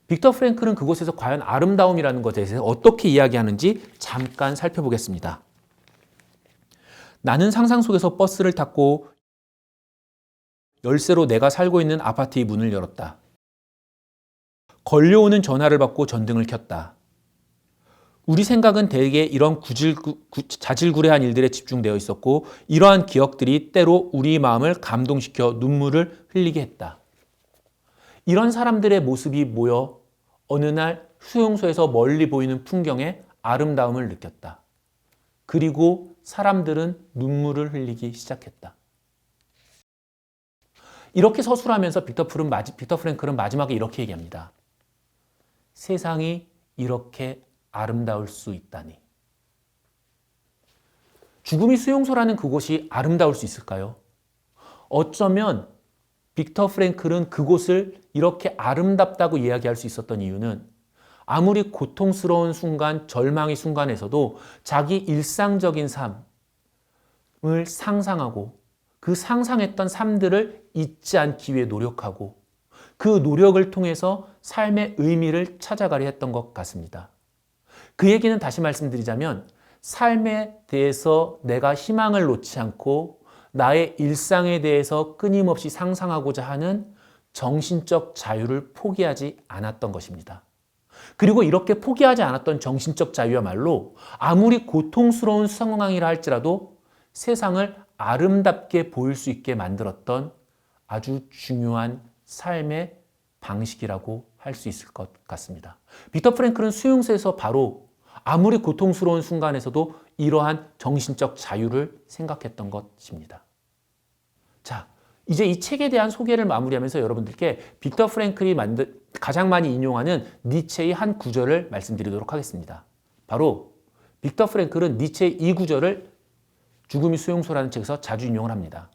빅터 프랭클은 그곳에서 과연 아름다움이라는 것에 대해서 어떻게 이야기하는지 잠깐 살펴보겠습니다. 나는 상상 속에서 버스를 탔고 열쇠로 내가 살고 있는 아파트의 문을 열었다. 걸려오는 전화를 받고 전등을 켰다. 우리 생각은 대개 이런 자질구레한 일들에 집중되어 있었고 이러한 기억들이 때로 우리 마음을 감동시켜 눈물을 흘리게 했다. 이런 사람들의 모습이 모여 어느 날 수용소에서 멀리 보이는 풍경에 아름다움을 느꼈다. 그리고 사람들은 눈물을 흘리기 시작했다. 이렇게 서술하면서 빅터 프랭클은 마지막에 이렇게 얘기합니다. 세상이 이렇게 아름다울 수 있다니. 죽음이 수용소라는 그곳이 아름다울 수 있을까요? 어쩌면 빅터 프랭클은 그곳을 이렇게 아름답다고 이야기할 수 있었던 이유는 아무리 고통스러운 순간, 절망의 순간에서도 자기 일상적인 삶을 상상하고 그 상상했던 삶들을 잊지 않기 위해 노력하고 그 노력을 통해서 삶의 의미를 찾아가려 했던 것 같습니다. 그 얘기는 다시 말씀드리자면 삶에 대해서 내가 희망을 놓지 않고 나의 일상에 대해서 끊임없이 상상하고자 하는 정신적 자유를 포기하지 않았던 것입니다. 그리고 이렇게 포기하지 않았던 정신적 자유야말로 아무리 고통스러운 상황이라 할지라도 세상을 아름답게 보일 수 있게 만들었던 아주 중요한 삶의 방식이라고 할 수 있을 것 같습니다. 빅터 프랭클은 수용소에서 바로 아무리 고통스러운 순간에서도 이러한 정신적 자유를 생각했던 것입니다. 자, 이제 이 책에 대한 소개를 마무리하면서 여러분들께 빅터 프랭클이 가장 많이 인용하는 니체의 한 구절을 말씀드리도록 하겠습니다. 바로 빅터 프랭클은 니체의 이 구절을 죽음이 수용소라는 책에서 자주 인용을 합니다.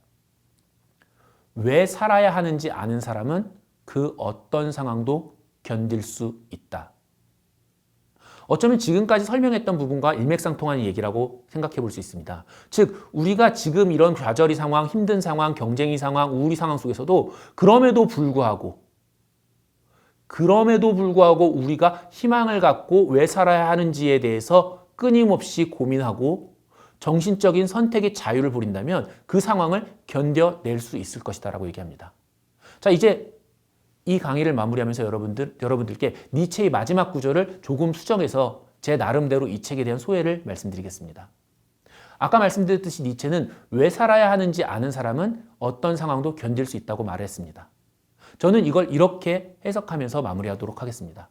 왜 살아야 하는지 아는 사람은 그 어떤 상황도 견딜 수 있다. 어쩌면 지금까지 설명했던 부분과 일맥상통하는 얘기라고 생각해 볼 수 있습니다. 즉, 우리가 지금 이런 좌절의 상황, 힘든 상황, 경쟁의 상황, 우울의 상황 속에서도 그럼에도 불구하고 우리가 희망을 갖고 왜 살아야 하는지에 대해서 끊임없이 고민하고 정신적인 선택의 자유를 부린다면 그 상황을 견뎌낼 수 있을 것이다 라고 얘기합니다. 자, 이제 이 강의를 마무리하면서 여러분들께 니체의 마지막 구절을 조금 수정해서 제 나름대로 이 책에 대한 소회를 말씀드리겠습니다. 아까 말씀드렸듯이 니체는 왜 살아야 하는지 아는 사람은 어떤 상황도 견딜 수 있다고 말했습니다. 저는 이걸 이렇게 해석하면서 마무리하도록 하겠습니다.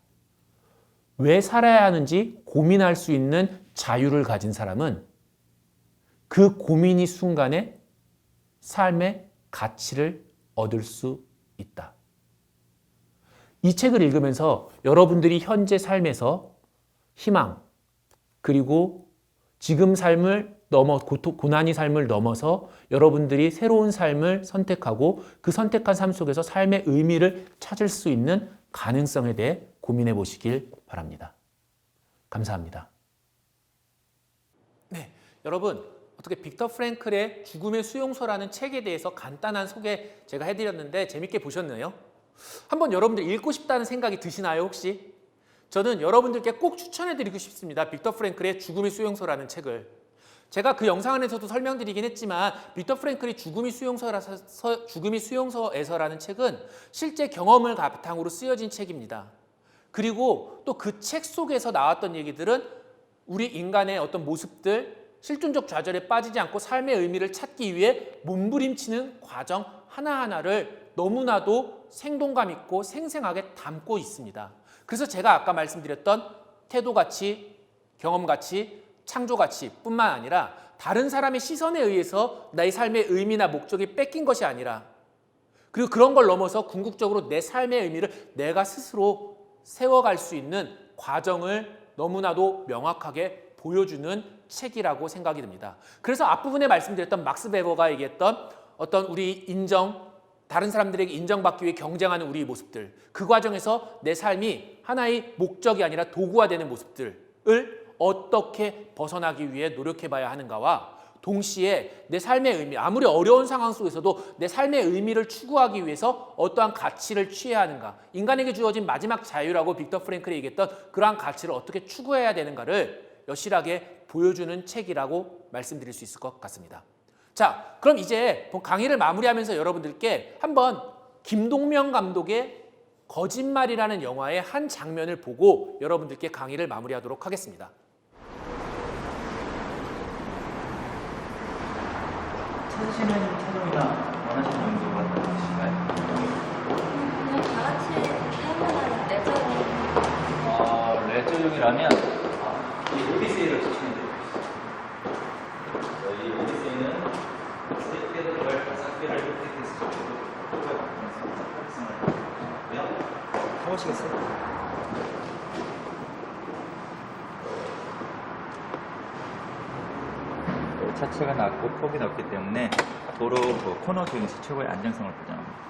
왜 살아야 하는지 고민할 수 있는 자유를 가진 사람은 그 고민이 순간에 삶의 가치를 얻을 수 있다. 이 책을 읽으면서 여러분들이 현재 삶에서 희망, 그리고 지금 삶을 고난의 삶을 넘어서 여러분들이 새로운 삶을 선택하고 그 선택한 삶 속에서 삶의 의미를 찾을 수 있는 가능성에 대해 고민해 보시길 바랍니다. 감사합니다. 네, 여러분 어떻게 빅터 프랭클의 죽음의 수용소라는 책에 대해서 간단한 소개 제가 해드렸는데 재밌게 보셨나요? 한번 여러분들 읽고 싶다는 생각이 드시나요 혹시? 저는 여러분들께 꼭 추천해드리고 싶습니다. 빅터 프랭클의 죽음의 수용소라는 책을. 제가 그 영상 안에서도 설명드리긴 했지만 빅터 프랭클이 죽음의 수용소에서라는 책은 실제 경험을 바탕으로 쓰여진 책입니다. 그리고 또 그 책 속에서 나왔던 얘기들은 우리 인간의 어떤 모습들, 실존적 좌절에 빠지지 않고 삶의 의미를 찾기 위해 몸부림치는 과정 하나하나를 너무나도 생동감 있고 생생하게 담고 있습니다. 그래서 제가 아까 말씀드렸던 태도가치, 경험가치, 창조가치 뿐만 아니라 다른 사람의 시선에 의해서 나의 삶의 의미나 목적이 뺏긴 것이 아니라 그리고 그런 걸 넘어서 궁극적으로 내 삶의 의미를 내가 스스로 세워갈 수 있는 과정을 너무나도 명확하게 보여주는 책이라고 생각이 듭니다. 그래서 앞부분에 말씀드렸던 막스 베버가 얘기했던 어떤 우리 다른 사람들에게 인정받기 위해 경쟁하는 우리의 모습들, 그 과정에서 내 삶이 하나의 목적이 아니라 도구화 되는 모습들을 어떻게 벗어나기 위해 노력해봐야 하는가와 동시에 내 삶의 의미, 아무리 어려운 상황 속에서도 내 삶의 의미를 추구하기 위해서 어떠한 가치를 취해야 하는가, 인간에게 주어진 마지막 자유라고 빅터 프랭클이 얘기했던 그러한 가치를 어떻게 추구해야 되는가를 여실하게 보여주는 책이라고 말씀드릴 수 있을 것 같습니다. 자, 그럼 이제 강의를 마무리하면서 여러분들께 한번 김동명 감독의 거짓말이라는 영화의 한 장면을 보고 여러분들께 강의를 마무리하도록 하겠습니다. 찾으시는 차종이나 원하시는 용도가 있으신가요? 그냥 다 같이 사용하는 레저용. 레저용이라면 이 오디세이를 추천해드리고 있습니다. 저희 오디세이는 스테이크를 5개를 획득해서 포괄 활성을 하고요. 가보시겠어요? 차체가 낮고 폭이 넓기 때문에 도로 코너 주행에서 최고의 안정성을 보장합니다.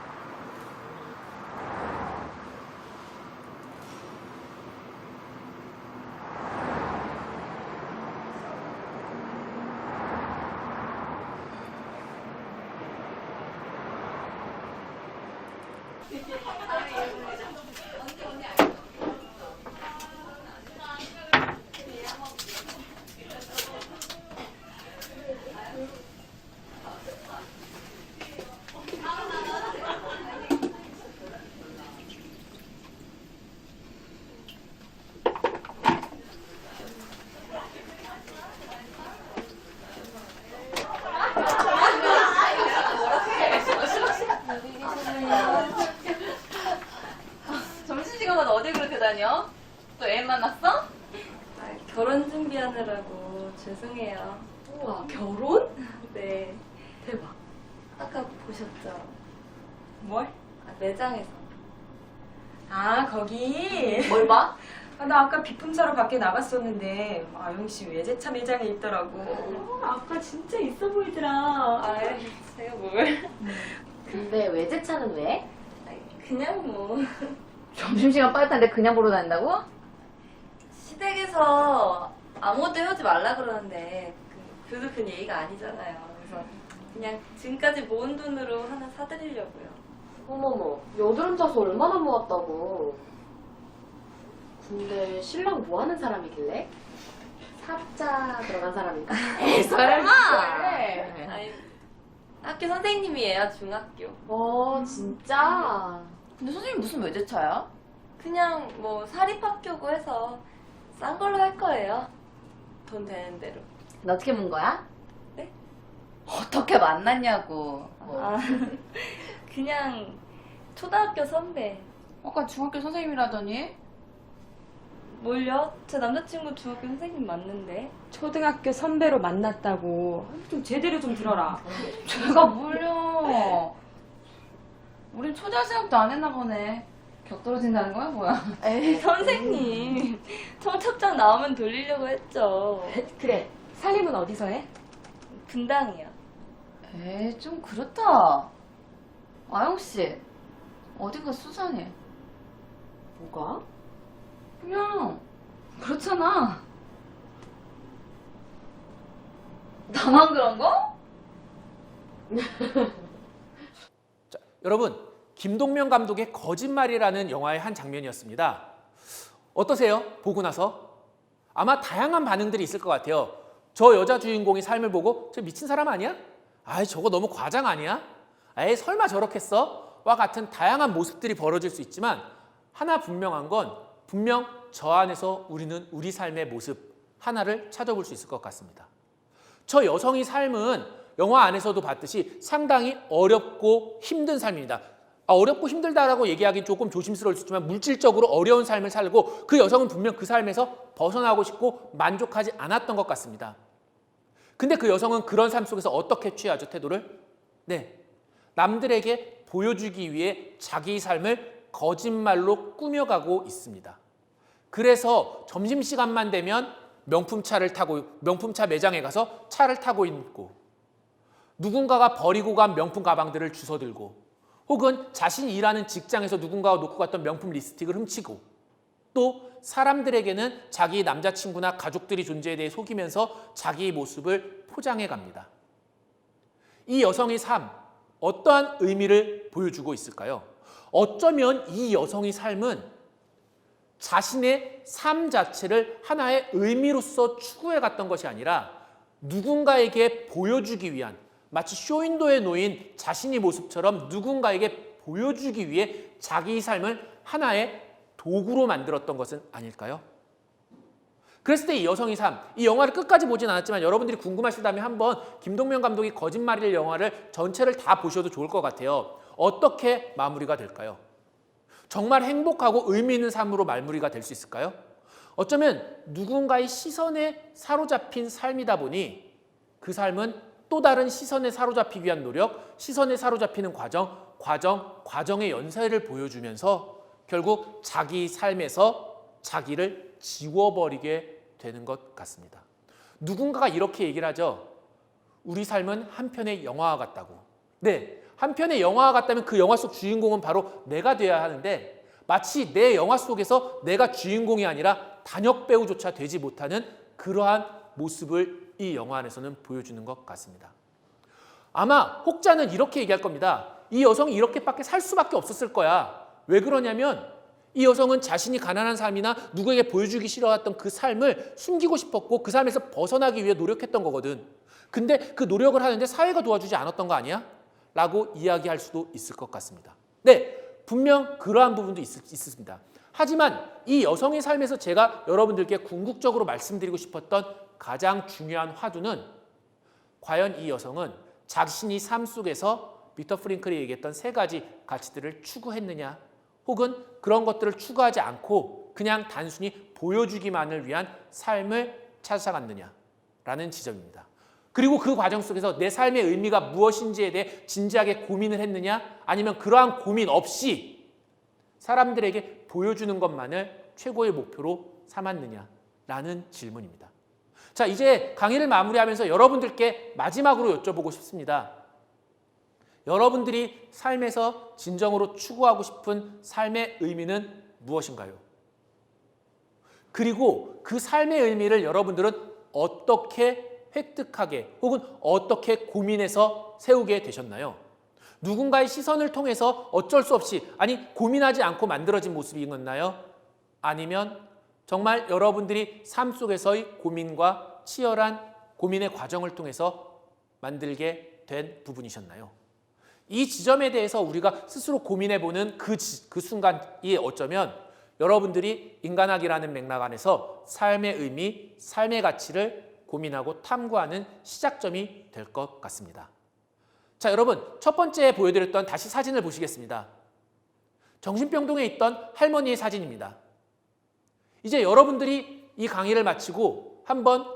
점심시간마다 어디 그렇게 다녀? 또 애 만났어? 결혼 준비하느라고 죄송해요. 우와, 결혼? 네. 대박. 아까 보셨죠? 뭘? 매장에서. 아, 거기. 뭘 봐? 아, 나 아까 비품 사러 밖에 나갔었는데 아영 씨 외제차 매장에 있더라고. 아까 진짜 있어 보이더라. 아, 제가 뭘? 근데 외제차는 왜? 그냥 뭐. 점심시간 빠듯한데 그냥 보러 다닌다고? 시댁에서 아무것도 해오지 말라 그러는데 그도 얘기가 아니잖아요. 그래서 그냥 지금까지 모은 돈으로 하나 사드리려고요. 어머머, 여드름 짜서 얼마나 모았다고. 근데 신랑 뭐 하는 사람이길래? 사자 들어간 사람인가? 에이, 설마! 아니, 학교 선생님이에요, 중학교. 진짜? 근데 선생님 무슨 외제차야? 그냥 뭐 사립학교고 해서 싼 걸로 할 거예요. 돈 되는 대로. 너 어떻게 본 거야? 네? 어떻게 만났냐고. 아, 그냥 초등학교 선배. 아까 중학교 선생님이라더니? 뭘요? 제 남자친구 중학교 선생님 맞는데. 초등학교 선배로 만났다고. 좀 제대로 좀 들어라. 제가 뭘요? 우린 초등학생도 안 했나 보네. 격 떨어진다는 거야 뭐야? 에이, 선생님. 청첩장 나오면 돌리려고 했죠. 그래, 살림은 어디서 해? 분당이요. 에이 좀 그렇다. 아영씨 어디가 수상해. 뭐가? 그냥 그렇잖아. 나만 그런 거? 자, 여러분, 김동명 감독의 거짓말이라는 영화의 한 장면이었습니다. 어떠세요? 보고 나서? 아마 다양한 반응들이 있을 것 같아요. 저 여자 주인공의 삶을 보고 저 미친 사람 아니야? 아이, 저거 너무 과장 아니야? 에이, 설마 저렇겠어? 와 같은 다양한 모습들이 벌어질 수 있지만 하나 분명한 건 분명 저 안에서 우리는 우리 삶의 모습 하나를 찾아볼 수 있을 것 같습니다. 저 여성의 삶은 영화 안에서도 봤듯이 상당히 어렵고 힘든 삶입니다. 어렵고 힘들다라고 얘기하기 조금 조심스러울 수 있지만 물질적으로 어려운 삶을 살고 그 여성은 분명 그 삶에서 벗어나고 싶고 만족하지 않았던 것 같습니다. 근데 그 여성은 그런 삶 속에서 어떻게 취하죠, 태도를? 네, 남들에게 보여주기 위해 자기 삶을 거짓말로 꾸며가고 있습니다. 그래서 점심시간만 되면 명품차 매장에 가서 차를 타고 있고 누군가가 버리고 간 명품 가방들을 주워들고 혹은 자신이 일하는 직장에서 누군가가 놓고 갔던 명품 립스틱을 훔치고 또 사람들에게는 자기 남자친구나 가족들이 존재에 대해 속이면서 자기 모습을 포장해 갑니다. 이 여성의 삶, 어떠한 의미를 보여주고 있을까요? 어쩌면 이 여성의 삶은 자신의 삶 자체를 하나의 의미로서 추구해 갔던 것이 아니라 누군가에게 보여주기 위한, 마치 쇼윈도에 놓인 자신의 모습처럼 누군가에게 보여주기 위해 자기 삶을 하나의 도구로 만들었던 것은 아닐까요? 그랬을 때 이 여성의 삶, 이 영화를 끝까지 보진 않았지만 여러분들이 궁금하시다면 한번 김동명 감독이 거짓말일 영화를 전체를 다 보셔도 좋을 것 같아요. 어떻게 마무리가 될까요? 정말 행복하고 의미 있는 삶으로 마무리가 될 수 있을까요? 어쩌면 누군가의 시선에 사로잡힌 삶이다 보니 그 삶은 또 다른 시선에 사로잡히기 위한 노력, 시선에 사로잡히는 과정의 연쇄를 보여주면서 결국 자기 삶에서 자기를 지워버리게 되는 것 같습니다. 누군가가 이렇게 얘기를 하죠. 우리 삶은 한 편의 영화와 같다고. 네, 한 편의 영화와 같다면 그 영화 속 주인공은 바로 내가 되어야 하는데 마치 내 영화 속에서 내가 주인공이 아니라 단역 배우조차 되지 못하는 그러한 모습을 이 영화 안에서는 보여주는 것 같습니다. 아마 혹자는 이렇게 얘기할 겁니다. 이 여성이 이렇게밖에 살 수밖에 없었을 거야. 왜 그러냐면 이 여성은 자신이 가난한 삶이나 누구에게 보여주기 싫어했던 그 삶을 숨기고 싶었고 그 삶에서 벗어나기 위해 노력했던 거거든. 근데 그 노력을 하는데 사회가 도와주지 않았던 거 아니야? 라고 이야기할 수도 있을 것 같습니다. 네, 분명 그러한 부분도 있습니다. 하지만 이 여성의 삶에서 제가 여러분들께 궁극적으로 말씀드리고 싶었던 가장 중요한 화두는 과연 이 여성은 자신이 삶 속에서 빅터 프랭클이 얘기했던 세 가지 가치들을 추구했느냐, 혹은 그런 것들을 추구하지 않고 그냥 단순히 보여주기만을 위한 삶을 찾아갔느냐라는 지점입니다. 그리고 그 과정 속에서 내 삶의 의미가 무엇인지에 대해 진지하게 고민을 했느냐, 아니면 그러한 고민 없이 사람들에게 보여주는 것만을 최고의 목표로 삼았느냐라는 질문입니다. 자, 이제 강의를 마무리하면서 여러분들께 마지막으로 여쭤보고 싶습니다. 여러분들이 삶에서 진정으로 추구하고 싶은 삶의 의미는 무엇인가요? 그리고 그 삶의 의미를 여러분들은 어떻게 획득하게 혹은 어떻게 고민해서 세우게 되셨나요? 누군가의 시선을 통해서 어쩔 수 없이, 아니 고민하지 않고 만들어진 모습이었나요? 아니면 정말 여러분들이 삶 속에서의 고민과 치열한 고민의 과정을 통해서 만들게 된 부분이셨나요? 이 지점에 대해서 우리가 스스로 고민해보는 그 순간이 어쩌면 여러분들이 인간학이라는 맥락 안에서 삶의 의미, 삶의 가치를 고민하고 탐구하는 시작점이 될 것 같습니다. 자, 여러분, 첫 번째 보여드렸던 다시 사진을 보시겠습니다. 정신병동에 있던 할머니의 사진입니다. 이제 여러분들이 이 강의를 마치고 한번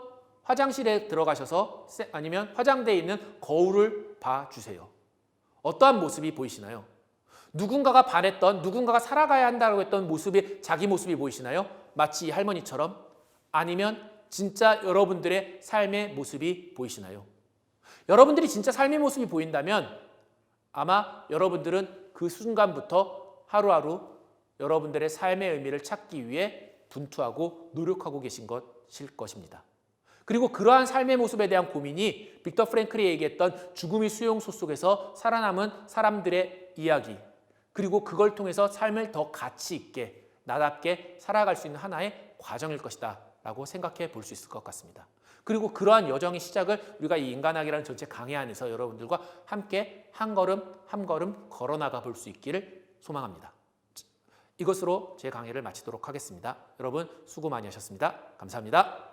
화장실에 들어가셔서 아니면 화장대에 있는 거울을 봐주세요. 어떠한 모습이 보이시나요? 누군가가 바랬던, 누군가가 살아가야 한다고 했던 모습이, 자기 모습이 보이시나요? 마치 이 할머니처럼? 아니면 진짜 여러분들의 삶의 모습이 보이시나요? 여러분들이 진짜 삶의 모습이 보인다면 아마 여러분들은 그 순간부터 하루하루 여러분들의 삶의 의미를 찾기 위해 분투하고 노력하고 계신 것일 것입니다. 그리고 그러한 삶의 모습에 대한 고민이 빅터 프랭클이 얘기했던 죽음의 수용소 속에서 살아남은 사람들의 이야기, 그리고 그걸 통해서 삶을 더 가치 있게 나답게 살아갈 수 있는 하나의 과정일 것이다 라고 생각해 볼 수 있을 것 같습니다. 그리고 그러한 여정의 시작을 우리가 이 인간학이라는 전체 강의 안에서 여러분들과 함께 한 걸음 한 걸음 걸어나가 볼 수 있기를 소망합니다. 이것으로 제 강의를 마치도록 하겠습니다. 여러분 수고 많이 하셨습니다. 감사합니다.